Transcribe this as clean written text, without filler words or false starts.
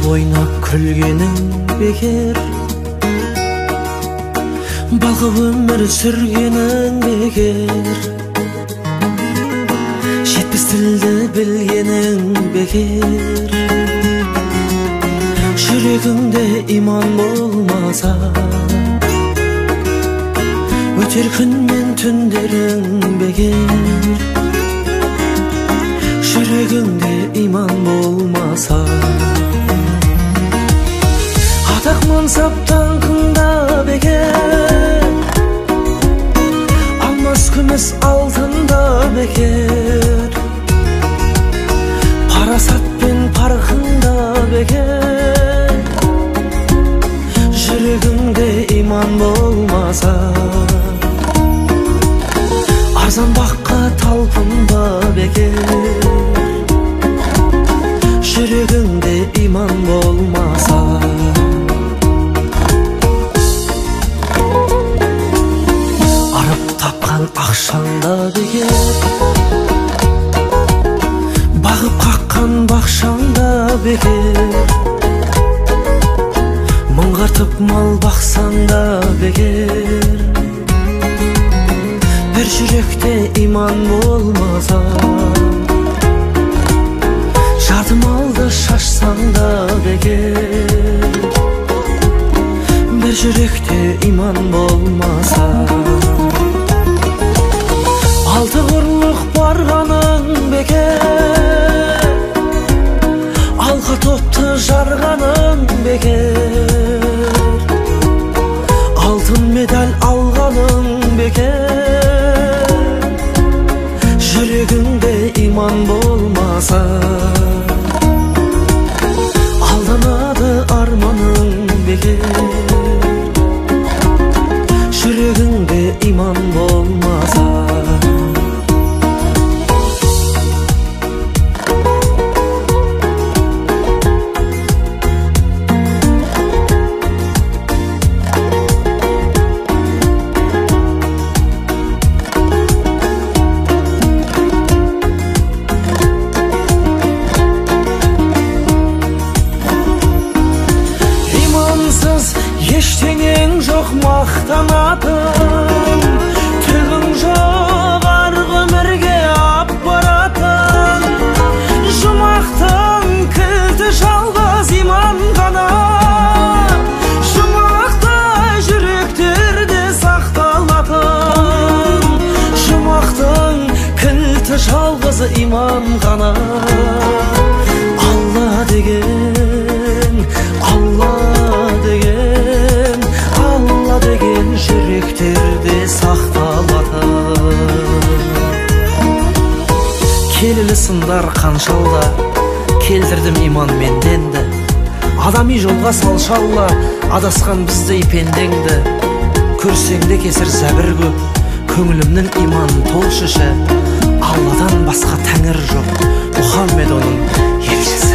Ойнап күлгенің бекер, балқып өмір сүргенің бекер, жетпіс тілді білгенің бекер. Жүрегіңде иман болмаса, өтер күн мен түндерің бекер. Жүрегіңде иман болмаса, атақ мансаптан қыңда бекер, алмас күміс алтында бекер. Парасат пен парқында бекер, жүрегіңде иман болмаса, арзан баққа талпынба бекер. Жүрегіңде иман болмаса, ақшаңда бекер, бағып қаққан бақшаңда бекер. Мұңғартып мал бақсаңда бекер. Бір жүректе иман болмаса, жарты малды шашсаңда бекер. Бір жүректе иман болмаса, алты құрлық барғаның бекер, алқа топты жарғаның бекер. Алтын медаль алғаның бекер, жүрегіңде иман болмаса, алданады арманың бекер. Жүрегіңде иман болмаса, ештеңең жоқ мақтанатын, түгің жоқ арғы өмірге ап баратын. Жұмақтың кілті жалғыз иман ғана, жұмақтай жүректерде сақталатын. Жұмақтың кілті жалғыз иман ғана, Алла деген, Алла деген, Алла деген жүректерде сақталатын. Келелі сындар қаншалда, келтірдім иман менденді. Адами жолға салшалла, адасқан біздей пендеңді. Көрсеңде кесір зәбір көп, көңілімнің иман толшышы. Алладан басқа тәңір жоқ, Мұхаммед оның елшісі.